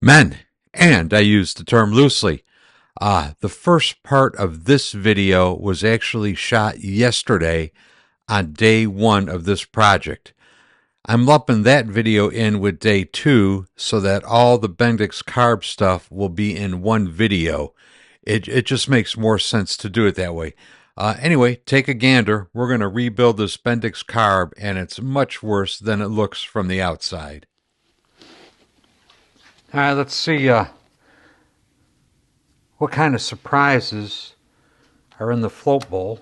Men, and I use the term loosely. The first part of this video was actually shot yesterday on day 1 of this project. I'm lumping that video in with day 2 so that all the Bendix carb stuff will be in one video. It just makes more sense to do it that way. Anyway, take a gander. We're going to rebuild this Bendix carb, and it's much worse than it looks from the outside. All right, let's see what kind of surprises are in the float bowl.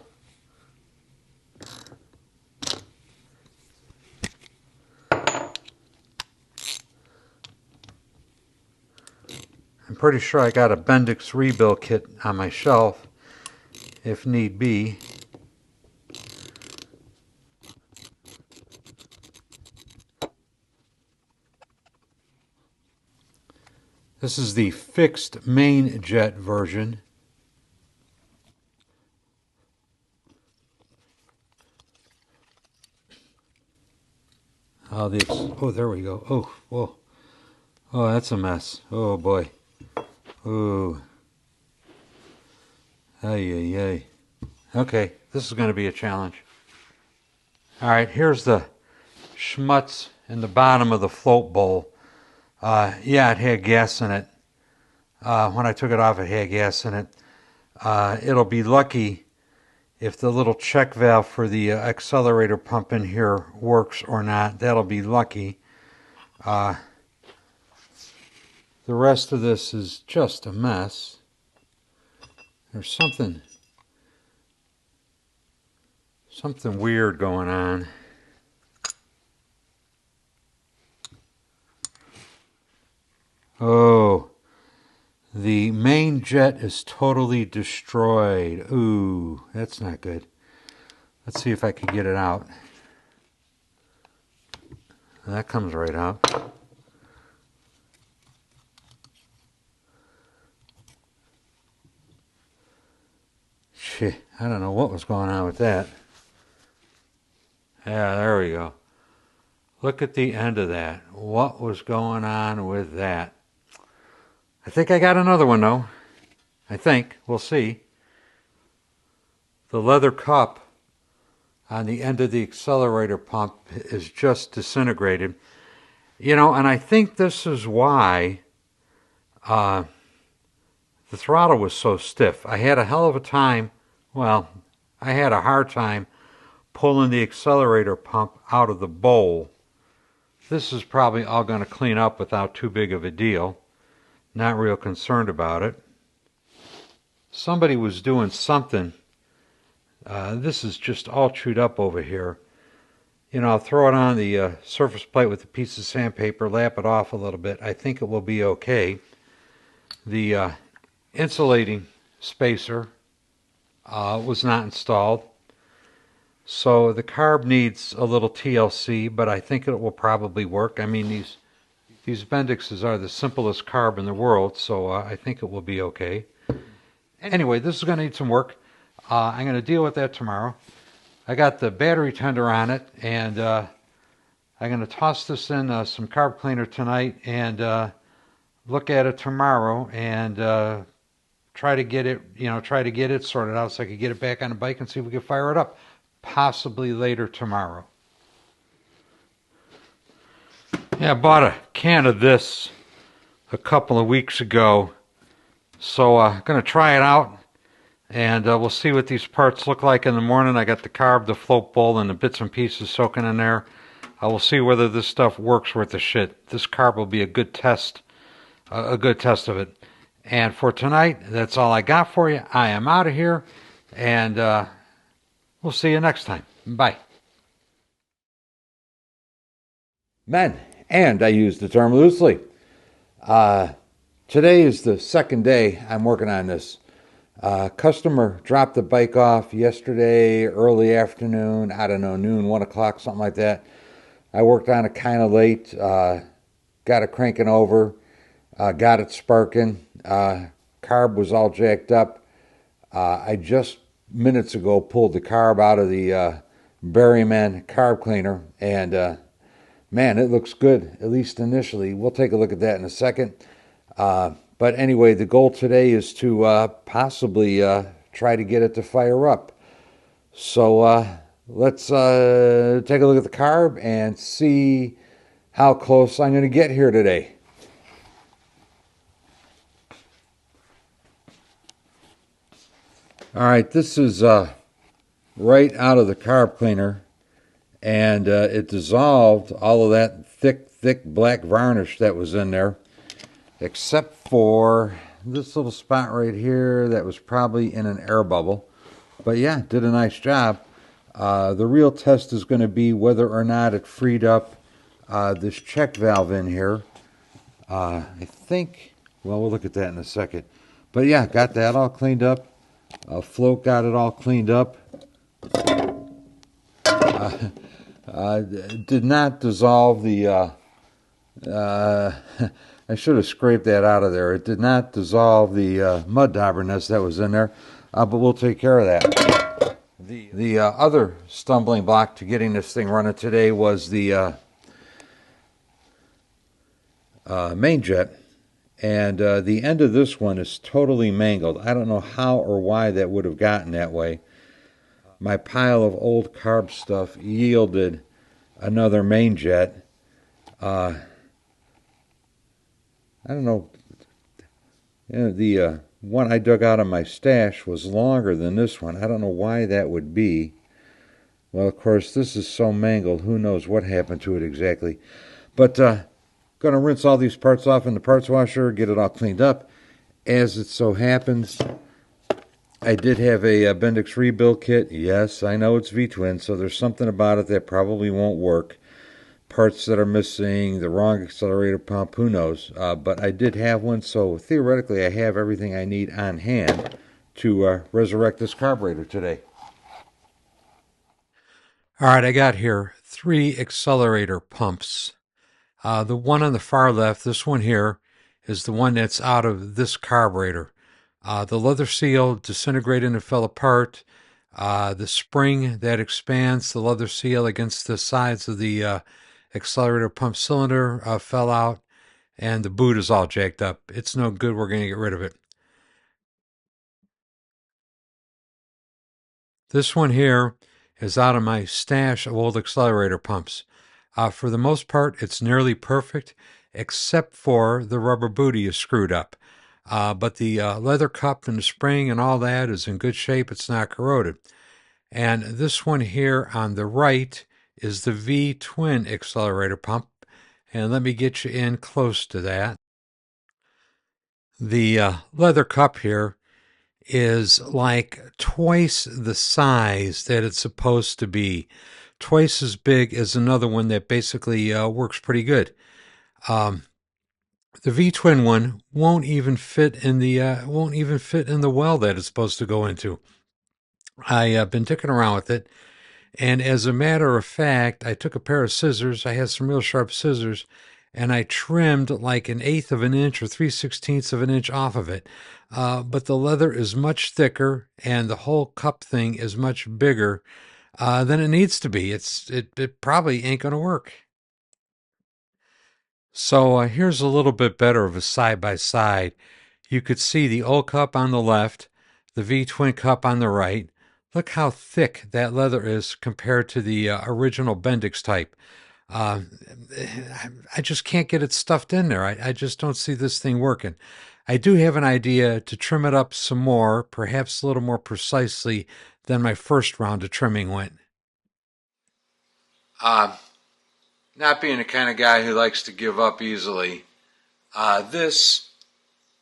I'm pretty sure I got a Bendix rebuild kit on my shelf, if need be. This is the fixed main jet version. Oh, there we go. Oh, whoa. Oh, that's a mess. Oh, boy. Ooh. Ay, ay, ay. Okay, this is going to be a challenge. All right, here's the schmutz in the bottom of the float bowl. Yeah, it had gas in it. When I took it off, it had gas in it. It'll be lucky if the little check valve for the accelerator pump in here works or not. That'll be lucky. The rest of this is just a mess. There's something weird going on. Oh, the main jet is totally destroyed. Ooh, that's not good. Let's see if I can get it out. That comes right out. Shit, I don't know what was going on with that. Yeah, there we go. Look at the end of that. What was going on with that? I think I got another one, though. I think. We'll see. The leather cup on the end of the accelerator pump is just disintegrated. You know, and I think this is why the throttle was so stiff. I had a hell of a time, well, I had a hard time pulling the accelerator pump out of the bowl. This is probably all going to clean up without too big of a deal. Not real concerned about it. Somebody was doing something. This is just all chewed up over here. You know, I'll throw it on the surface plate with a piece of sandpaper, lap it off a little bit. I think it will be okay. The insulating spacer was not installed. So the carb needs a little TLC, but I think it will probably work. I mean, these Bendixes are the simplest carb in the world, so I think it will be okay. Anyway, this is going to need some work. I'm going to deal with that tomorrow. I got the battery tender on it, and I'm going to toss this in some carb cleaner tonight and look at it tomorrow and try to get it sorted out so I can get it back on the bike and see if we can fire it up. Possibly later tomorrow. Yeah, I bought a can of this a couple of weeks ago, so I'm going to try it out, and we'll see what these parts look like in the morning. I got the carb, the float bowl, and the bits and pieces soaking in there. I will see whether this stuff works worth the shit. This carb will be a good test of it. And for tonight, that's all I got for you. I am out of here, and we'll see you next time. Bye. Men, and I use the term loosely. Today is the second day I'm working on this. Customer dropped the bike off yesterday, early afternoon, I don't know, noon, 1 o'clock, something like that. I worked on it kind of late, got it cranking over, got it sparking. Carb was all jacked up. I just minutes ago pulled the carb out of the Berryman carb cleaner, and man, it looks good, at least initially. We'll take a look at that in a second. But anyway, the goal today is to possibly try to get it to fire up. So let's take a look at the carb and see how close I'm going to get here today. All right, this is right out of the carb cleaner, and it dissolved all of that thick black varnish that was in there, except for this little spot right here that was probably in an air bubble. But yeah, did a nice job. The real test is going to be whether or not it freed up this check valve in here. I think, well, we'll look at that in a second. But yeah, got that all cleaned up. Float got it all cleaned up. Did not dissolve the I should have scraped that out of there. It did not dissolve the mud dauber nest that was in there, but we'll take care of that. The other stumbling block to getting this thing running today was the main jet, and the end of this one is totally mangled. I don't know how or why that would have gotten that way. My pile of old carb stuff yielded another main jet. I don't know. The one I dug out of my stash was longer than this one. I don't know why that would be. Well, of course, this is so mangled. Who knows what happened to it exactly. But going to rinse all these parts off in the parts washer, get it all cleaned up. As it so happens, I did have a Bendix rebuild kit. Yes, I know it's V-twin, so there's something about it that probably won't work. Parts that are missing, the wrong accelerator pump, who knows. But I did have one, so theoretically I have everything I need on hand to resurrect this carburetor today. All right, I got here 3 accelerator pumps. The one on the far left, this one here, is the one that's out of this carburetor. The leather seal disintegrated and fell apart. The spring that expands the leather seal against the sides of the accelerator pump cylinder fell out, and the boot is all jacked up. It's no good. We're going to get rid of it. This one here is out of my stash of old accelerator pumps. For the most part, it's nearly perfect, except for the rubber booty is screwed up. But the leather cup and the spring and all that is in good shape. It's not corroded. And this one here on the right is the V-twin accelerator pump. And let me get you in close to that. The leather cup here is like twice the size that it's supposed to be. Twice as big as another one that basically works pretty good. The V-twin one won't even fit in the well that it's supposed to go into. I've been dicking around with it, and as a matter of fact, I took a pair of scissors. I had some real sharp scissors, and I trimmed like 1/8 of an inch or 3/16 of an inch off of it. But the leather is much thicker, and the whole cup thing is much bigger than it needs to be. It probably ain't going to work. So here's a little bit better of a side-by-side. You could see the old cup on the left, the V-twin cup on the right. Look how thick that leather is compared to the original Bendix type. I just can't get it stuffed in there. I just don't see this thing working. I do have an idea to trim it up some more, perhaps a little more precisely than my first round of trimming went. Not being the kind of guy who likes to give up easily, this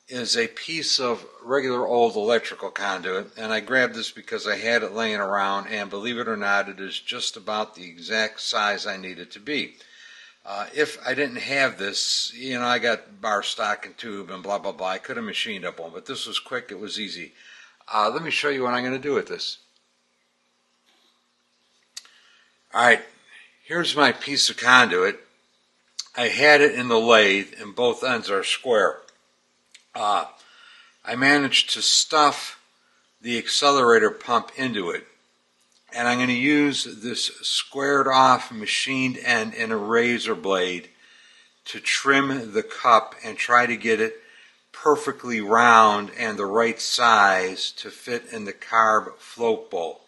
is a piece of regular old electrical conduit, and I grabbed this because I had it laying around, and believe it or not, it is just about the exact size I need it to be. If I didn't have this, I got bar stock and tube and blah, blah, blah. I could have machined up one, but this was quick. It was easy. Let me show you what I'm going to do with this. All right, here's my piece of conduit. I had it in the lathe, and both ends are square. I managed to stuff the accelerator pump into it. And I'm going to use this squared off machined end and a razor blade to trim the cup and try to get it perfectly round and the right size to fit in the carb float bowl.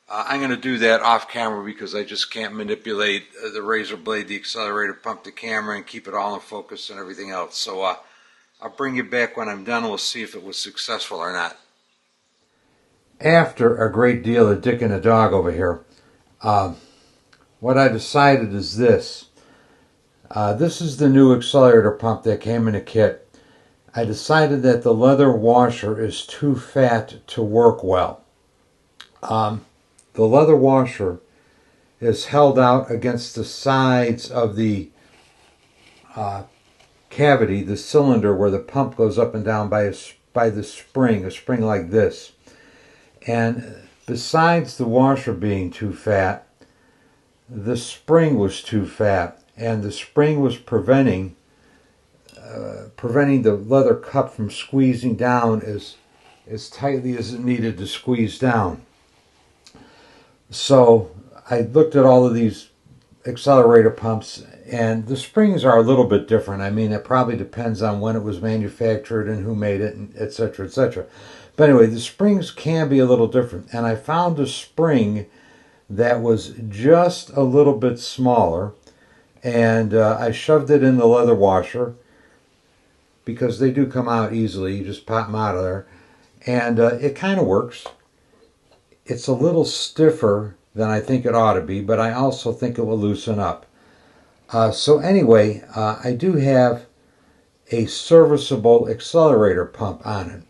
I'm going to do that off camera because I just can't manipulate the razor blade, the accelerator pump, the camera, and keep it all in focus and everything else. So I'll bring you back when I'm done and we'll see if it was successful or not. After a great deal of dick and a dog over here, what I decided is this. This is the new accelerator pump that came in a kit. I decided that the leather washer is too fat to work well. The leather washer is held out against the sides of the cavity, the cylinder where the pump goes up and down by the spring, a spring like this. And besides the washer being too fat, the spring was too fat, and the spring was preventing the leather cup from squeezing down as tightly as it needed to squeeze down. So I looked at all of these accelerator pumps, and the springs are a little bit different. I mean, it probably depends on when it was manufactured and who made it, and et cetera, et cetera. But anyway, the springs can be a little different. And I found a spring that was just a little bit smaller, and I shoved it in the leather washer because they do come out easily. You just pop them out of there. And it kind of works. It's a little stiffer than I think it ought to be, but I also think it will loosen up. So anyway, I do have a serviceable accelerator pump on it.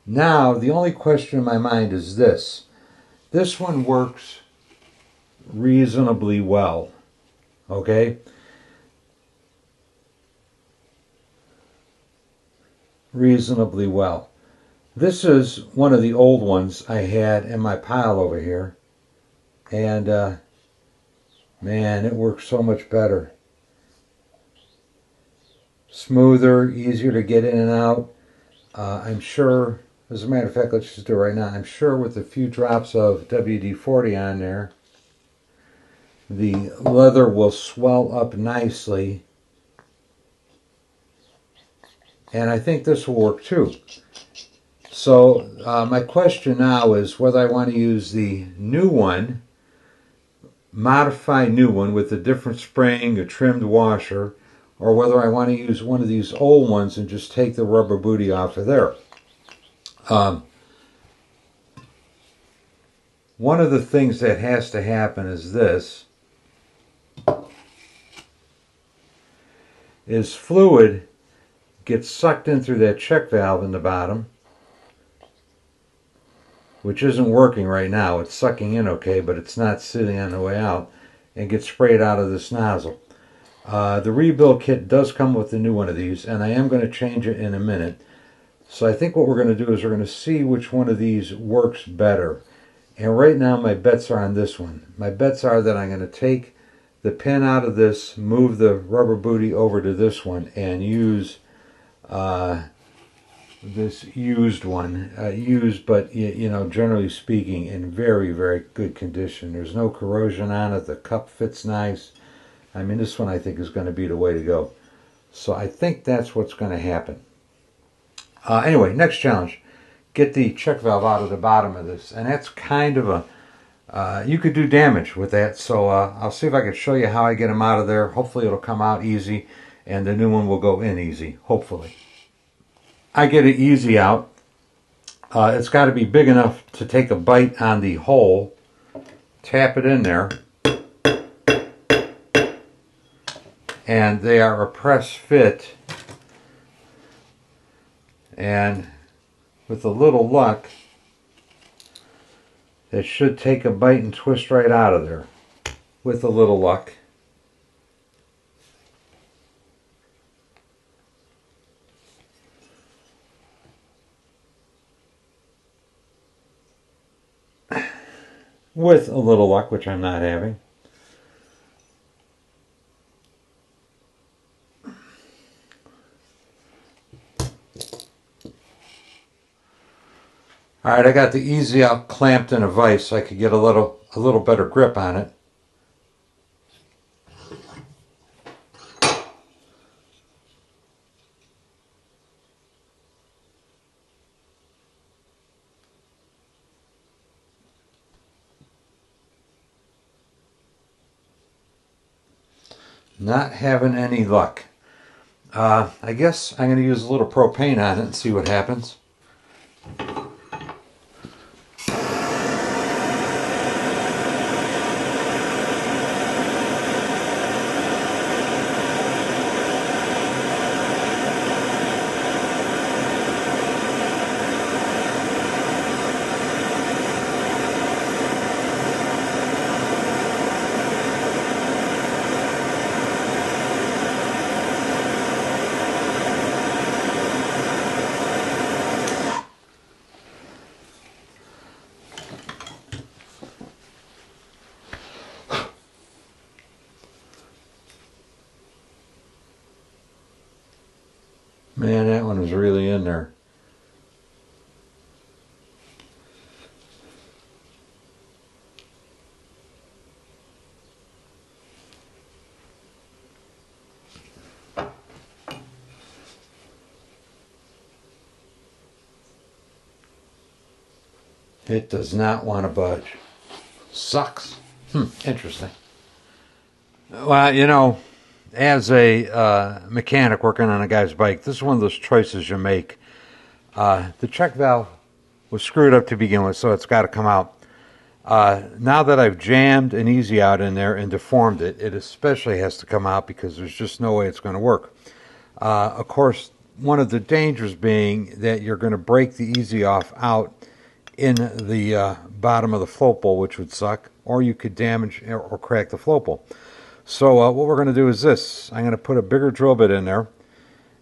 Now, the only question in my mind is this. This one works reasonably well, okay? Reasonably well. This is one of the old ones I had in my pile over here. And, man, it works so much better. Smoother, easier to get in and out. I'm sure, as a matter of fact, let's just do it right now. I'm sure with a few drops of WD-40 on there, the leather will swell up nicely. And I think this will work too. So my question now is whether I want to use the new one, modified new one with a different spring, a trimmed washer, or whether I want to use one of these old ones and just take the rubber booty off of there. One of the things that has to happen is this, is fluid gets sucked in through that check valve in the bottom, which isn't working right now. It's sucking in okay, but it's not sitting on the way out, and gets sprayed out of this nozzle. The rebuild kit does come with a new one of these, and I am going to change it in a minute. So I think what we're going to do is we're going to see which one of these works better. And right now my bets are on this one. My bets are that I'm going to take the pin out of this, move the rubber booty over to this one, and use this used one. Used, but you know, generally speaking, in very, very good condition. There's no corrosion on it. The cup fits nice. I mean, this one I think is going to be the way to go. So I think that's what's going to happen. Anyway, next challenge. Get the check valve out of the bottom of this. And that's kind of a... you could do damage with that. So I'll see if I can show you how I get them out of there. Hopefully it'll come out easy. And the new one will go in easy. Hopefully. I get it easy out. It's got to be big enough to take a bite on the hole. Tap it in there. And they are a press fit, and with a little luck it should take a bite and twist right out of there with a little luck. With a little luck, which I'm not having. All right, I got the easy out clamped in a vise so I could get a little better grip on it. Not having any luck. I guess I'm going to use a little propane on it and see what happens. Man, that one was really in there. It does not want to budge. Sucks. Interesting. Well, you know, as a mechanic working on a guy's bike, this is one of those choices you make. The check valve was screwed up to begin with, so it's got to come out. Now that I've jammed an easy out in there and deformed it, it especially has to come out because there's just no way it's going to work. Of course, one of the dangers being that you're going to break the easy off out in the bottom of the float bowl, which would suck, or you could damage or crack the float bowl. So what we're going to do is this. I'm going to put a bigger drill bit in there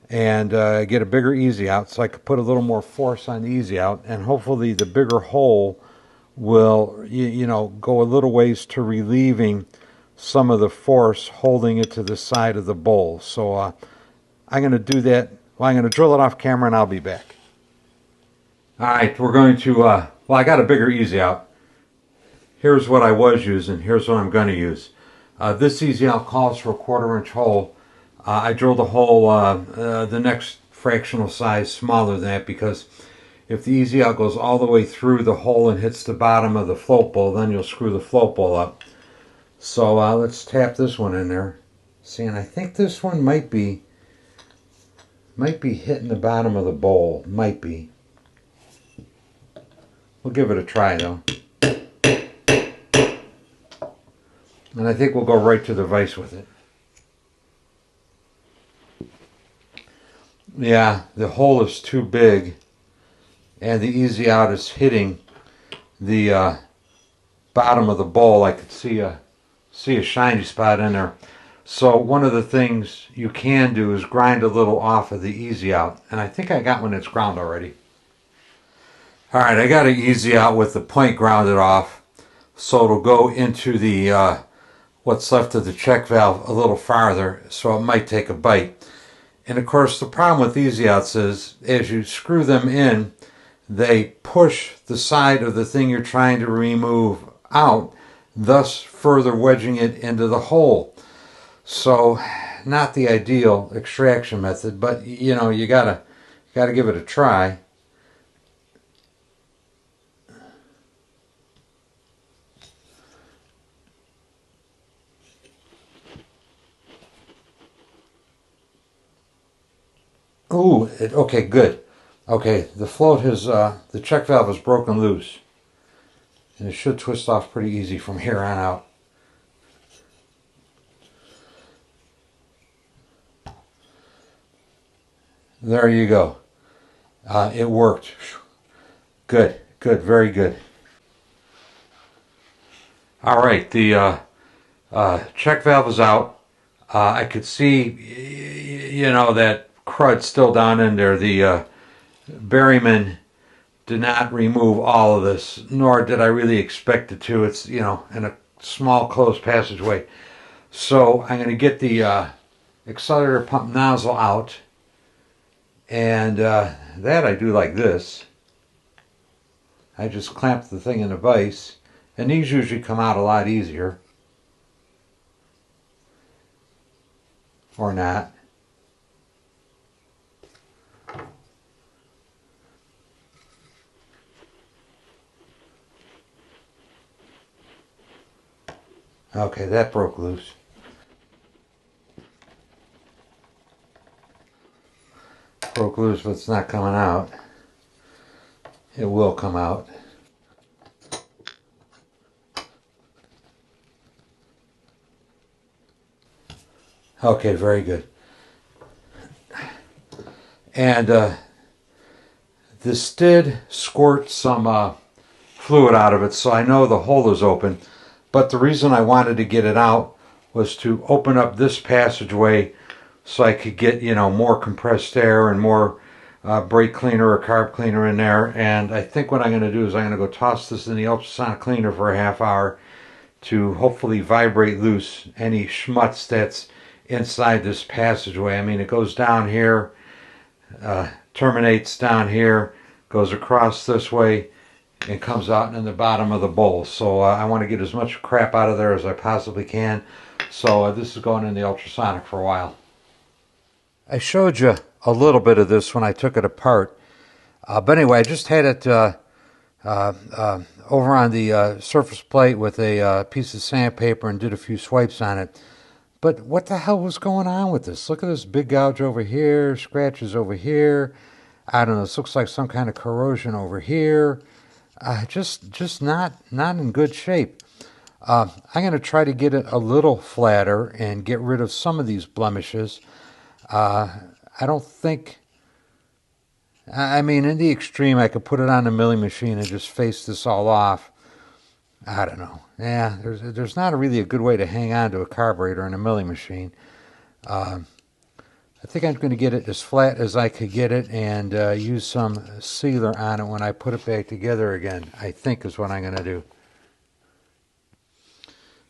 and get a bigger easy out so I can put a little more force on the easy out, and hopefully the bigger hole will you know, go a little ways to relieving some of the force holding it to the side of the bowl. So I'm going to do that. Well, I'm going to drill it off camera and I'll be back. All right, we're going to, well, I got a bigger easy out. Here's what I was using. Here's what I'm going to use. This easy out calls for a 1/4 inch hole. I drilled a hole the next fractional size smaller than that because if the easy out goes all the way through the hole and hits the bottom of the float bowl, then you'll screw the float bowl up. So let's tap this one in there. See, and I think this one might be hitting the bottom of the bowl. Might be. We'll give it a try though. And I think we'll go right to the vise with it. Yeah, the hole is too big and the easy out is hitting the bottom of the bowl. I could see a shiny spot in there. So one of the things you can do is grind a little off of the easy out. And I think I got one that's ground already. Alright, I got an easy out with the point grounded off. So it'll go into the what's left of the check valve a little farther, so it might take a bite. And of course the problem with easy outs is as you screw them in, they push the side of the thing you're trying to remove out, thus further wedging it into the hole. So not the ideal extraction method, but you know, you gotta give it a try. Ooh, okay, good. Okay, the float has, the check valve is broken loose. And it should twist off pretty easy from here on out. There you go. It worked. Good, good, very good. All right, the check valve is out. I could see, you know, that crud still down in there. The Berryman did not remove all of this, nor did I really expect it to. It's, you know, in a small closed passageway. So I'm going to get the accelerator pump nozzle out, and that I do like this. I just clamped the thing in a vise, and these usually come out a lot easier. Or not. Okay, that broke loose. Broke loose, but it's not coming out. It will come out. Okay, very good. And this did squirt some fluid out of it, so I know the hole is open. But the reason I wanted to get it out was to open up this passageway so I could get, you know, more compressed air and more brake cleaner or carb cleaner in there. And I think what I'm going to do is I'm going to go toss this in the ultrasonic cleaner for a half hour to hopefully vibrate loose any schmutz that's inside this passageway. I mean, it goes down here, terminates down here, goes across this way, and comes out in the bottom of the bowl. So I want to get as much crap out of there as I possibly can. So this is going in the ultrasonic for a while. I showed you a little bit of this when I took it apart. But anyway, I just had it over on the surface plate with a piece of sandpaper and did a few swipes on it. But what the hell was going on with this? Look at this big gouge over here, scratches over here. I don't know, this looks like some kind of corrosion over here. Just not in good shape. I'm going to try to get it a little flatter and get rid of some of these blemishes. I don't think, I mean, in the extreme, I could put it on a milling machine and just face this all off. I don't know. Yeah, there's not really a good way to hang on to a carburetor in a milling machine. I think I'm going to get it as flat as I could get it and use some sealer on it when I put it back together again, I think is what I'm going to do.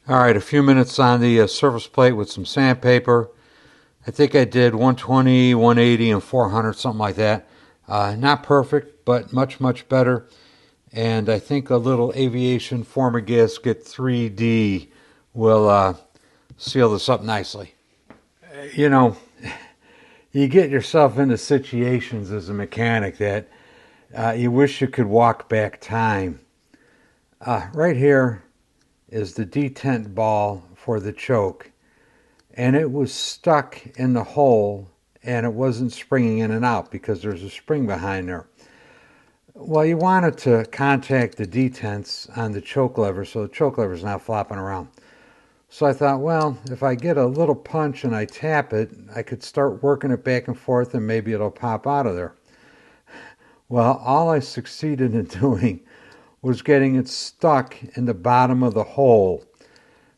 All right, a few minutes on the surface plate with some sandpaper. I think I did 120, 180, and 400, something like that. Not perfect, but much, much better. And I think a little aviation former gasket 3D will seal this up nicely. You know, you get yourself into situations as a mechanic that you wish you could walk back time. Right here is the detent ball for the choke. And it was stuck in the hole and it wasn't springing in and out because there's a spring behind there. Well, you wanted to contact the detents on the choke lever so the choke lever is not flopping around. So I thought, well, if I get a little punch and I tap it, I could start working it back and forth and maybe it'll pop out of there. Well, all I succeeded in doing was getting it stuck in the bottom of the hole.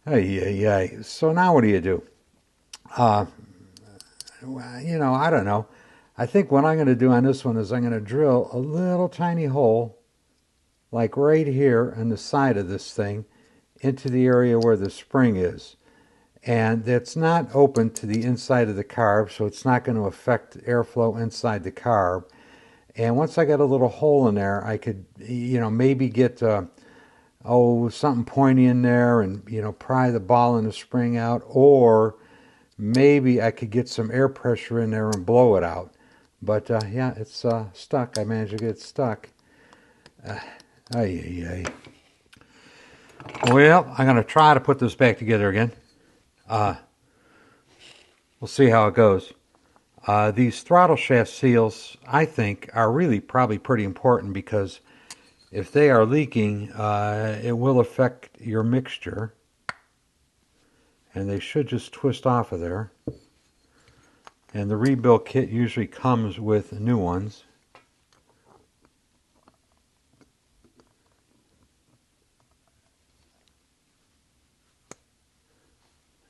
Ay. So now what do you do? You know, I don't know. I think what I'm going to do on this one is I'm going to drill a little tiny hole, like right here on the side of this thing, into the area where the spring is. And that's not open to the inside of the carb, so it's not going to affect airflow inside the carb. And once I got a little hole in there, I could, you know, maybe get, something pointy in there and, you know, pry the ball and the spring out. Or maybe I could get some air pressure in there and blow it out. But, yeah, it's stuck. I managed to get it stuck. Well, I'm going to try to put this back together again. We'll see how it goes. These throttle shaft seals, I think, are really probably pretty important because if they are leaking, it will affect your mixture. And they should just twist off of there. And the rebuild kit usually comes with new ones.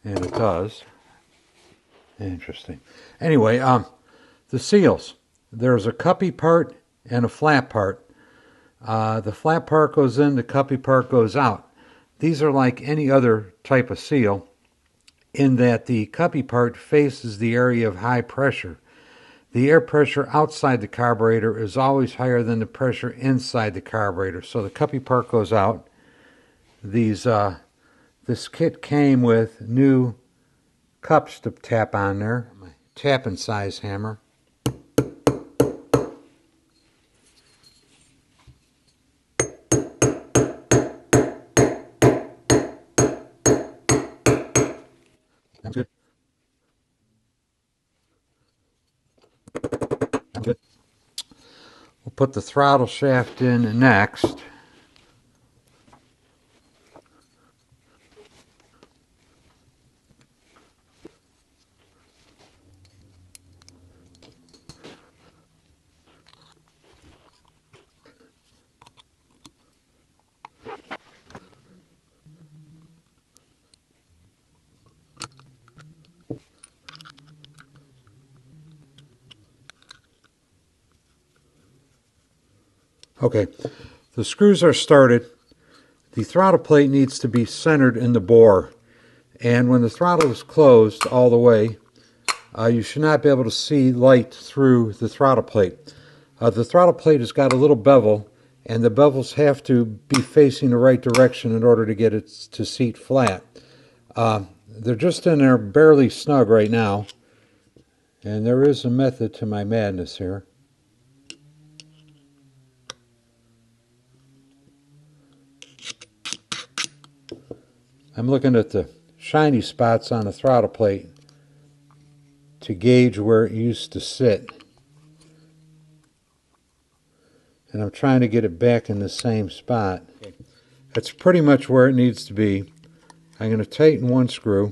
And it does. Interesting. Anyway, the seals. There's a cuppy part and a flat part. The flat part goes in, the cuppy part goes out. These are like any other type of seal, in that the cuppy part faces the area of high pressure. the air pressure outside the carburetor is always higher than the pressure inside the carburetor. So the cuppy part goes out. This kit came with new cups to tap on there. My tapping size hammer. That's good. That's good. We'll put the throttle shaft in next. Okay, the screws are started. The throttle plate needs to be centered in the bore. And when the throttle is closed all the way, you should not be able to see light through the throttle plate. The throttle plate has got a little bevel, and the bevels have to be facing the right direction in order to get it to seat flat. They're just in there barely snug right now, and there is a method to my madness here. I'm looking at the shiny spots on the throttle plate to gauge where it used to sit. And I'm trying to get it back in the same spot. That's pretty much where it needs to be. I'm going to tighten one screw.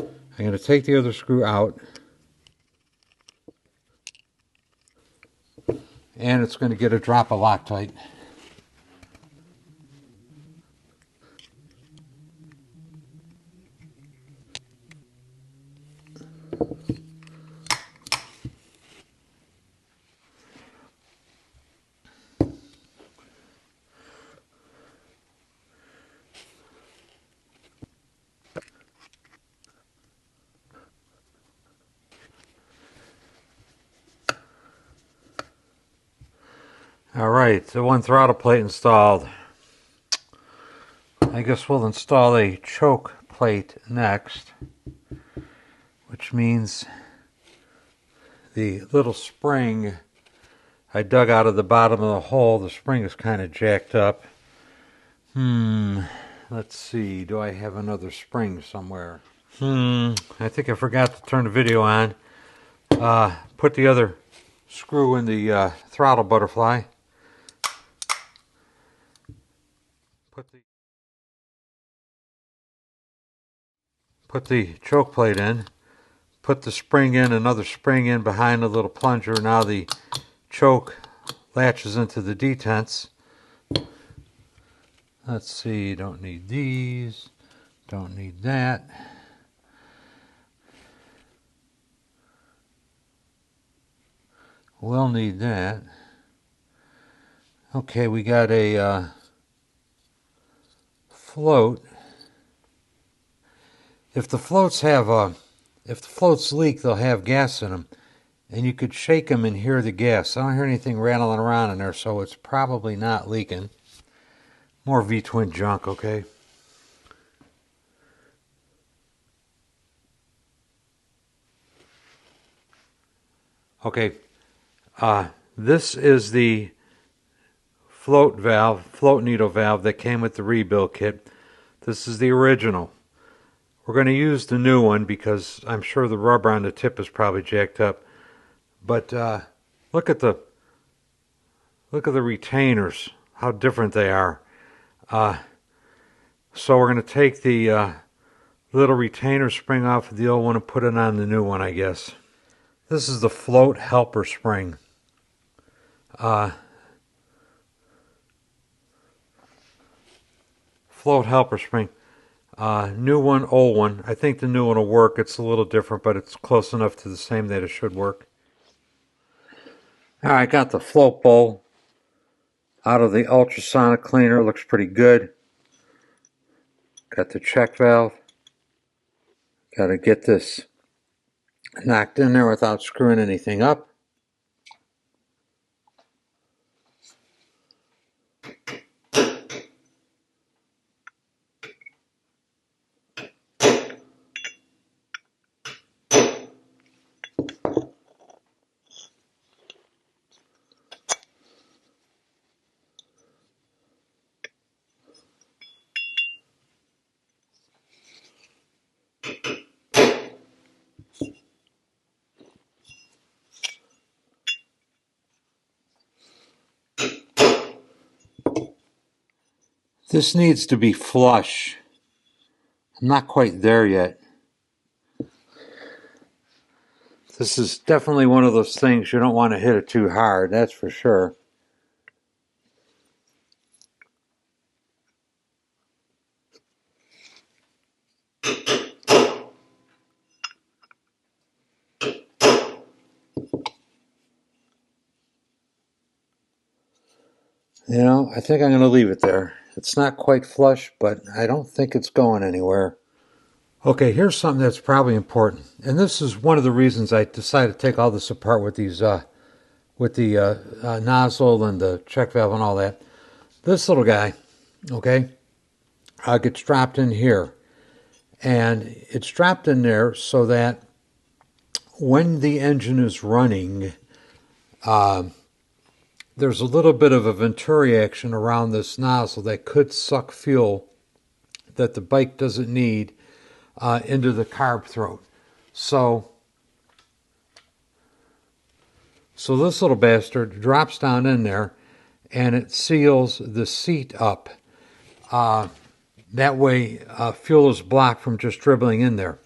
I'm going to take the other screw out. And it's going to get a drop of Loctite. Alright, so one throttle plate installed. I guess we'll install a choke plate next, which means the little spring I dug out of the bottom of the hole, the spring is kind of jacked up. Let's see, do I have another spring somewhere? I think I forgot to turn the video on. Put the other screw in the throttle butterfly. Put the choke plate in. Put the spring in, another spring in behind the little plunger. Now the choke latches into the detents. Let's see, don't need these. Don't need that. We'll need that. Okay, we got a float. If the floats leak, they'll have gas in them, and you could shake them and hear the gas. I don't hear anything rattling around in there, so it's probably not leaking. More V-twin junk, okay? Okay, this is the float needle valve that came with the rebuild kit. This is the original. We're going to use the new one because I'm sure the rubber on the tip is probably jacked up. But look at the retainers, how different they are. So we're going to take the little retainer spring off of the old one and put it on the new one, I guess. This is the float helper spring. Float helper spring. New one, old one. I think the new one will work. It's a little different, but it's close enough to the same that it should work. Alright, I got the float bowl out of the ultrasonic cleaner. It looks pretty good. Got the check valve. Got to get this knocked in there without screwing anything up. This needs to be flush. I'm not quite there yet. This is definitely one of those things you don't want to hit it too hard, that's for sure. You know, I think I'm going to leave it there. It's not quite flush, but I don't think it's going anywhere. Okay, here's something that's probably important. And this is one of the reasons I decided to take all this apart with these, with the nozzle and the check valve and all that. This little guy, okay, gets dropped in here. And it's dropped in there so that when the engine is running, there's a little bit of a venturi action around this nozzle that could suck fuel that the bike doesn't need into the carb throat. So this little bastard drops down in there and it seals the seat up. That way fuel is blocked from just dribbling in there.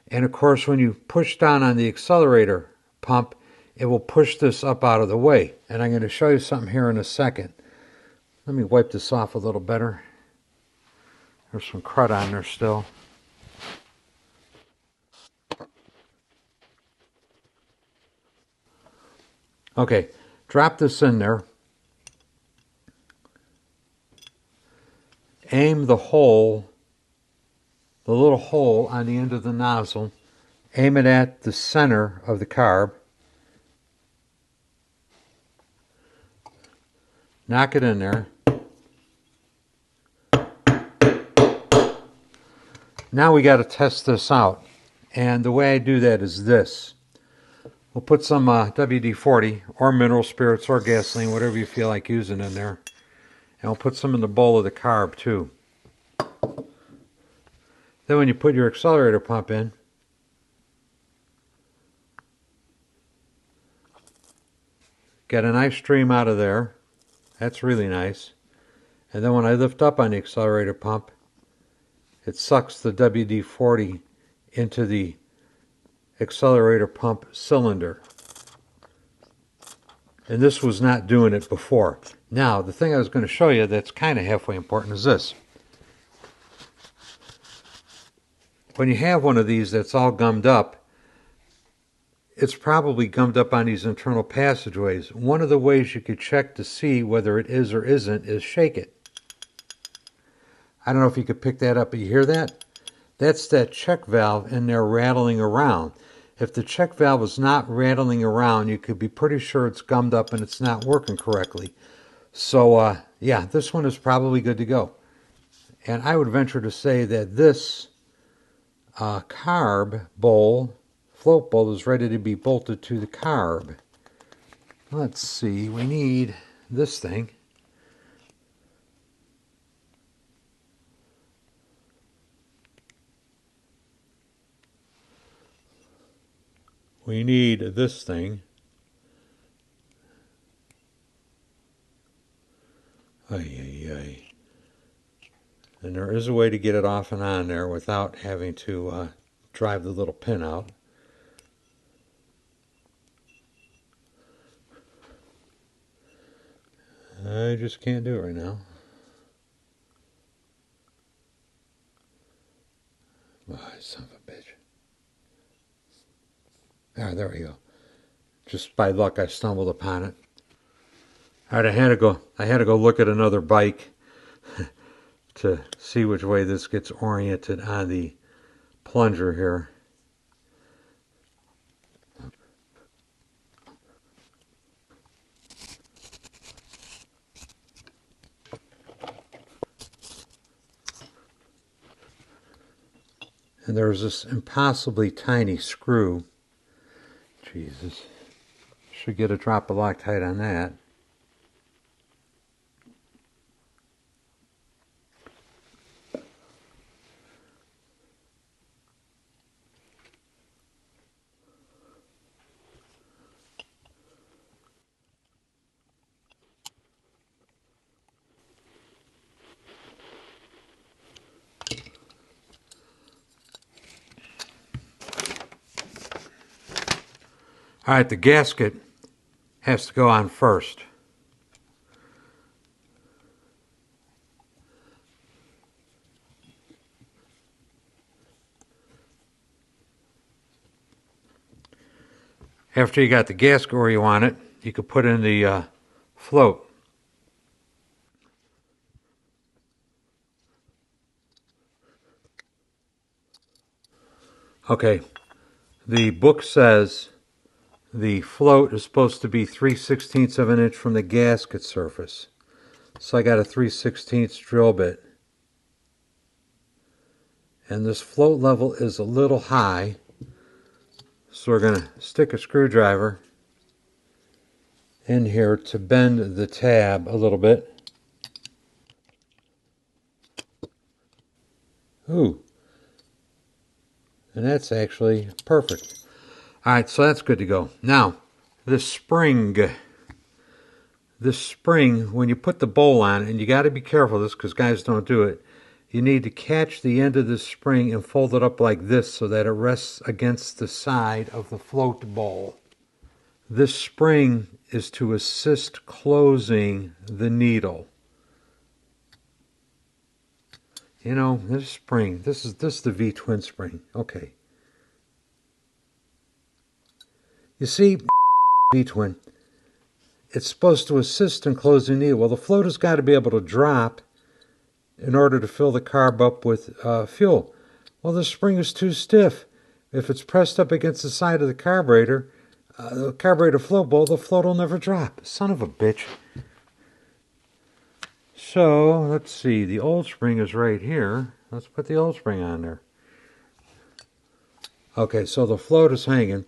And of course when you push down on the accelerator pump, it will push this up out of the way. And I'm going to show you something here in a second. Let me wipe this off a little better. There's some crud on there still. Okay, drop this in there. Aim the hole, the little hole on the end of the nozzle. Aim it at the center of the carb. Knock it in there. Now we got to test this out. And the way I do that is this. We'll put some WD-40 or mineral spirits or gasoline, whatever you feel like using in there. And we'll put some in the bowl of the carb too. Then when you put your accelerator pump in, get a nice stream out of there. That's really nice. And then when I lift up on the accelerator pump, it sucks the WD-40 into the accelerator pump cylinder. And this was not doing it before. Now, the thing I was going to show you that's kind of halfway important is this. When you have one of these that's all gummed up, it's probably gummed up on these internal passageways. One of the ways you could check to see whether it is or isn't is shake it. I don't know if you could pick that up, but you hear that? That's that check valve in there rattling around. If the check valve is not rattling around, you could be pretty sure it's gummed up and it's not working correctly. So, yeah, this one is probably good to go. And I would venture to say that this carb bowl, float bowl, is ready to be bolted to the carb. Let's see, we need this thing. We need this thing. Ay. And there is a way to get it off and on there without having to drive the little pin out. I just can't do it right now. Oh, son of a bitch. Ah, there we go. Just by luck, I stumbled upon it. All right, I had to go look at another bike to see which way this gets oriented on the plunger here. And there's this impossibly tiny screw. Jesus. Should get a drop of Loctite on that. All right, the gasket has to go on first. After you got the gasket where you want it, you could put in the float. Okay, the book says the float is supposed to be 3/16 of an inch from the gasket surface. So I got a 3/16 drill bit. And this float level is a little high. So we're going to stick a screwdriver in here to bend the tab a little bit. Ooh. And that's actually perfect. All right, so that's good to go. Now, this spring, when you put the bowl on, and you got to be careful of this because guys don't do it, you need to catch the end of this spring and fold it up like this so that it rests against the side of the float bowl. This spring is to assist closing the needle. You know, this spring, this is the V-twin spring. Okay. You see, V-twin, it's supposed to assist in closing the needle. Well, the float has got to be able to drop in order to fill the carb up with fuel. Well, the spring is too stiff. If it's pressed up against the side of the carburetor float bowl, the float will never drop. Son of a bitch. So, let's see. The old spring is right here. Let's put the old spring on there. Okay, so the float is hanging.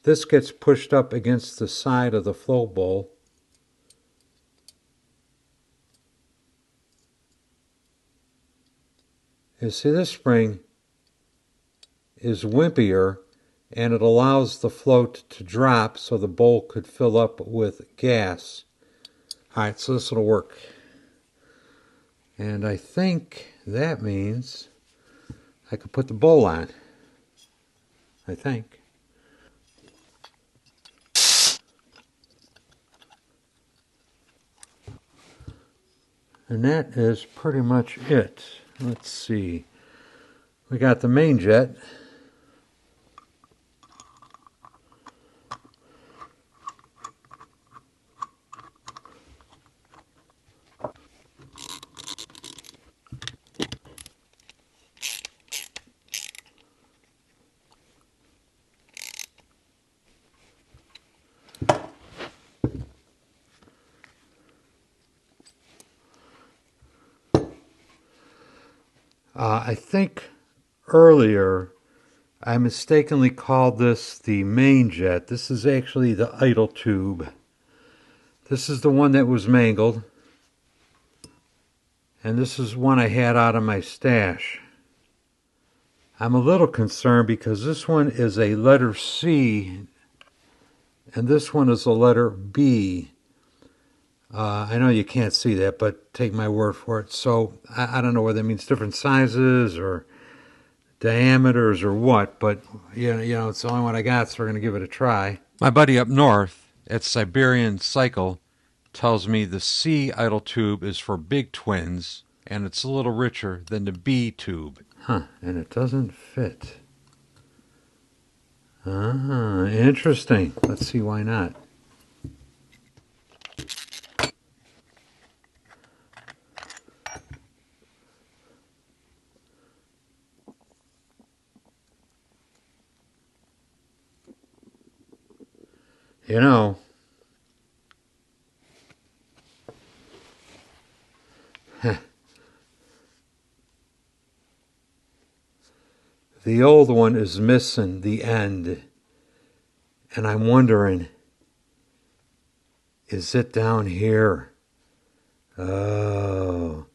This gets pushed up against the side of the float bowl. You see, this spring is wimpier, and it allows the float to drop so the bowl could fill up with gas. All right, so this will work. And I think that means I could put the bowl on. I think. And that is pretty much it. Let's see. We got the main jet. I think earlier I mistakenly called this the main jet. This is actually the idle tube. This is the one that was mangled. And this is one I had out of my stash. I'm a little concerned because this one is a letter C and this one is a letter B. I know you can't see that, but take my word for it. So I don't know whether that means different sizes or diameters or what, but you know, it's the only one I got, so we're going to give it a try. My buddy up north at Siberian Cycle tells me the C idle tube is for big twins, and it's a little richer than the B tube. Huh, and it doesn't fit. Ah, interesting. Let's see why not. You know, the old one is missing the end. And I'm wondering, is it down here? Oh.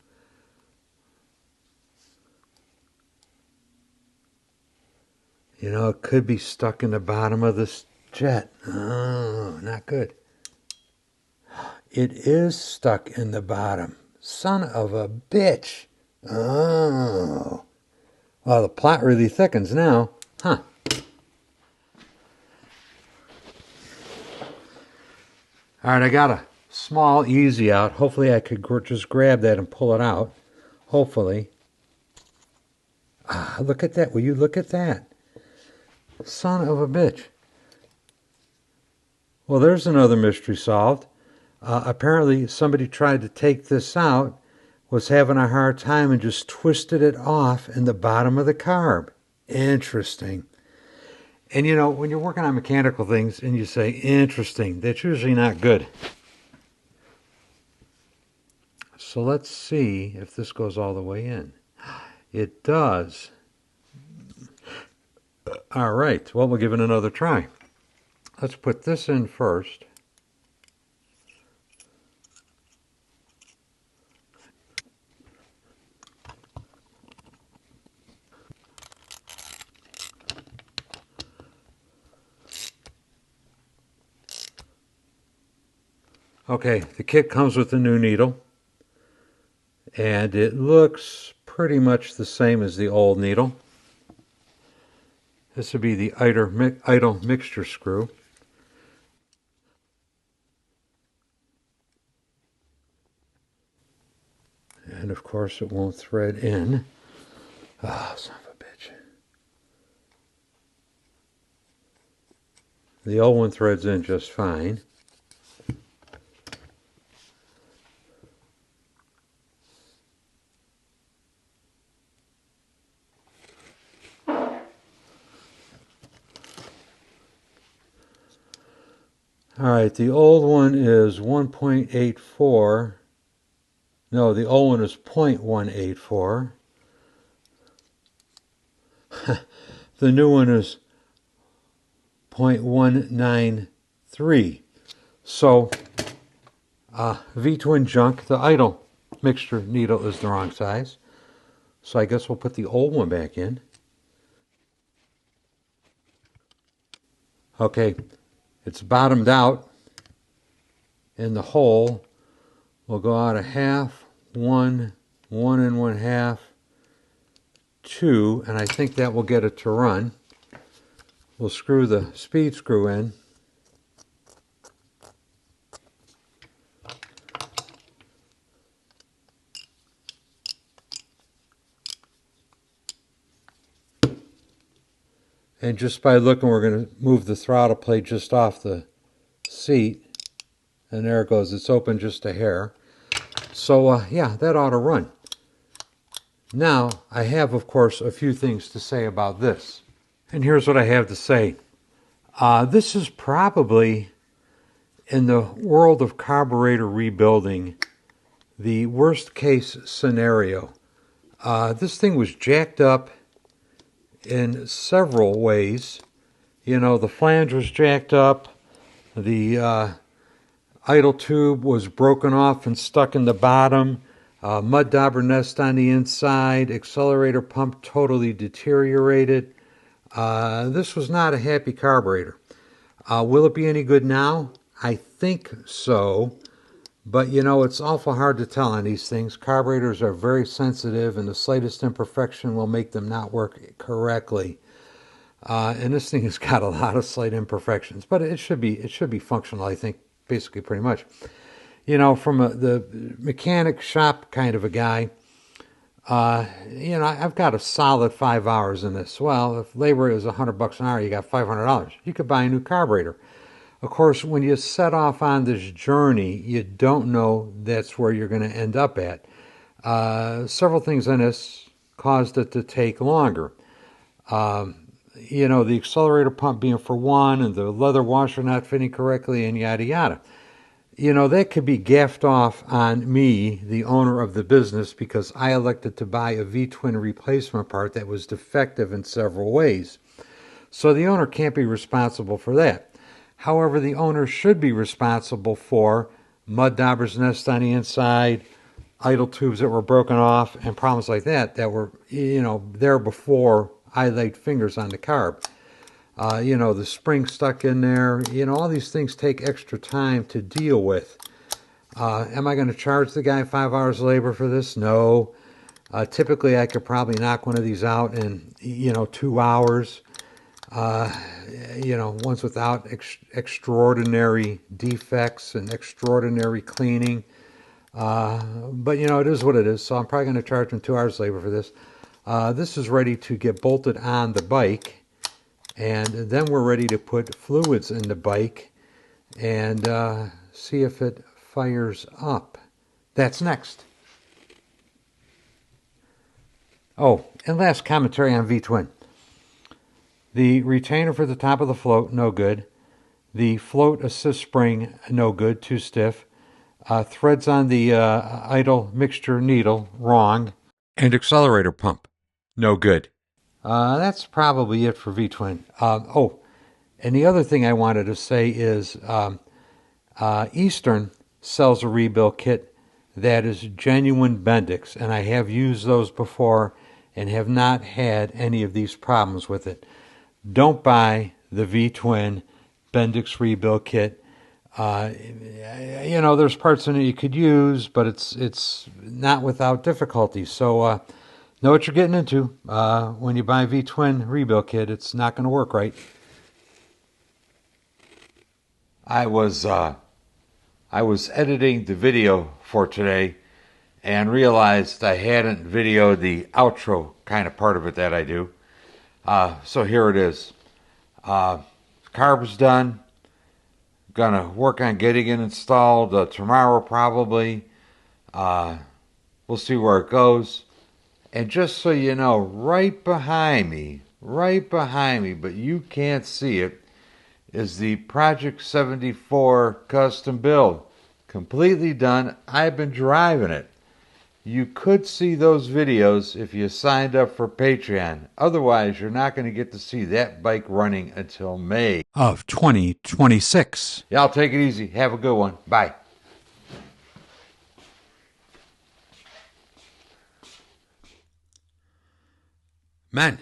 You know, it could be stuck in the bottom of this jet. Oh, not good. It is stuck in the bottom. Son of a bitch. Oh. Well, the plot really thickens now. Huh. All right, I got a small easy out. Hopefully I could just grab that and pull it out. Hopefully. Ah, look at that. Will you look at that? Son of a bitch. Well, there's another mystery solved. Apparently somebody tried to take this out, was having a hard time, and just twisted it off in the bottom of the carb. Interesting. And you know, when you're working on mechanical things and you say, interesting, that's usually not good. So let's see if this goes all the way in. It does. All right, well, we'll give it another try. Let's put this in first. Okay, the kit comes with a new needle, and it looks pretty much the same as the old needle. This would be the idle mixture screw. And of course it won't thread in. Ah, son of a bitch. The old one threads in just fine. All right, the old one is 1.84. No, the old one is 0.184. The new one is 0.193. So, V-twin junk, the idle mixture needle is the wrong size. So I guess we'll put the old one back in. Okay, it's bottomed out in the hole. We'll go out a half, 1, 1 and 1/2, 2, and I think that will get it to run. We'll screw the speed screw in. And just by looking, we're going to move the throttle plate just off the seat. And there it goes. It's open just a hair. So, yeah, that ought to run. Now, I have, of course, a few things to say about this. And here's what I have to say. This is probably, in the world of carburetor rebuilding, the worst case scenario. This thing was jacked up in several ways. You know, the flange was jacked up, the idle tube was broken off and stuck in the bottom, mud dauber nest on the inside, accelerator pump totally deteriorated. This was not a happy carburetor. Will it be any good now? I think so. But, you know, it's awful hard to tell on these things. Carburetors are very sensitive, and the slightest imperfection will make them not work correctly. And this thing has got a lot of slight imperfections, but it should be functional, I think, basically pretty much. You know, from the mechanic shop kind of a guy, you know, I've got a solid 5 hours in this. Well, if labor is $100 an hour, you got $500. You could buy a new carburetor. Of course, when you set off on this journey, you don't know that's where you're going to end up at. Several things in this caused it to take longer. you know, the accelerator pump being for one and the leather washer not fitting correctly and yada yada. You know, that could be gaffed off on me, the owner of the business, because I elected to buy a V-twin replacement part that was defective in several ways. So the owner can't be responsible for that. However, the owner should be responsible for mud dauber's nest on the inside, idle tubes that were broken off, and problems like that were, you know, there before I laid fingers on the carb. You know, the spring stuck in there. You know, all these things take extra time to deal with. Am I going to charge the guy 5 hours labor for this? No. Typically, I could probably knock one of these out in, you know, 2 hours. You know, once without extraordinary defects and extraordinary cleaning. But, you know, it is what it is. So I'm probably going to charge him 2 hours labor for this. This is ready to get bolted on the bike. And then we're ready to put fluids in the bike and see if it fires up. That's next. Oh, and last commentary on V-twin. The retainer for the top of the float, no good. The float assist spring, no good, too stiff. Threads on the idle mixture needle, wrong. And accelerator pump, no good. That's probably it for V-twin. Oh, and the other thing I wanted to say is Eastern sells a rebuild kit that is genuine Bendix, and I have used those before and have not had any of these problems with it. Don't buy the V-twin Bendix rebuild kit. You know, there's parts in it you could use, but it's not without difficulty. So know what you're getting into. When you buy V-twin rebuild kit, it's not going to work right. I was editing the video for today and realized I hadn't videoed the outro kind of part of it that I do. So here it is. Carb's done. Gonna work on getting it installed tomorrow probably. We'll see where it goes. And just so you know, right behind me, but you can't see it, is the Project 74 custom build. Completely done. I've been driving it. You could see those videos if you signed up for Patreon. Otherwise, you're not going to get to see that bike running until May of 2026. Y'all take it easy. Have a good one. Bye. Men,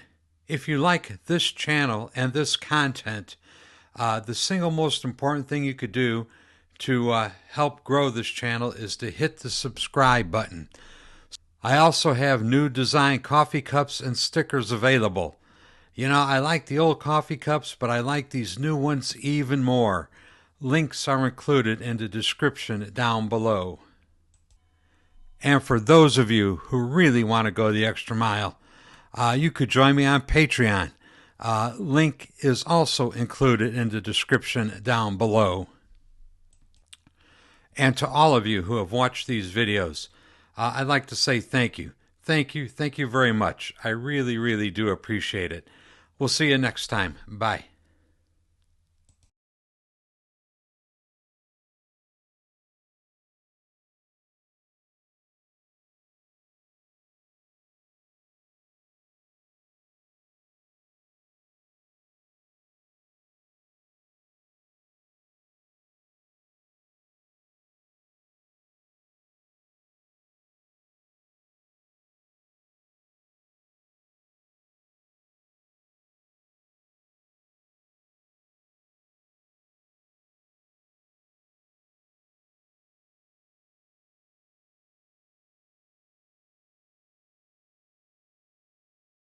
if you like this channel and this content, the single most important thing you could do to help grow this channel is to hit the subscribe button. I also have new design coffee cups and stickers available. You know, I like the old coffee cups, but I like these new ones even more. Links are included in the description down below. And for those of you who really want to go the extra mile, you could join me on Patreon. Link is also included in the description down below. And to all of you who have watched these videos, I'd like to say thank you. Thank you very much. I really, really do appreciate it. We'll see you next time. Bye.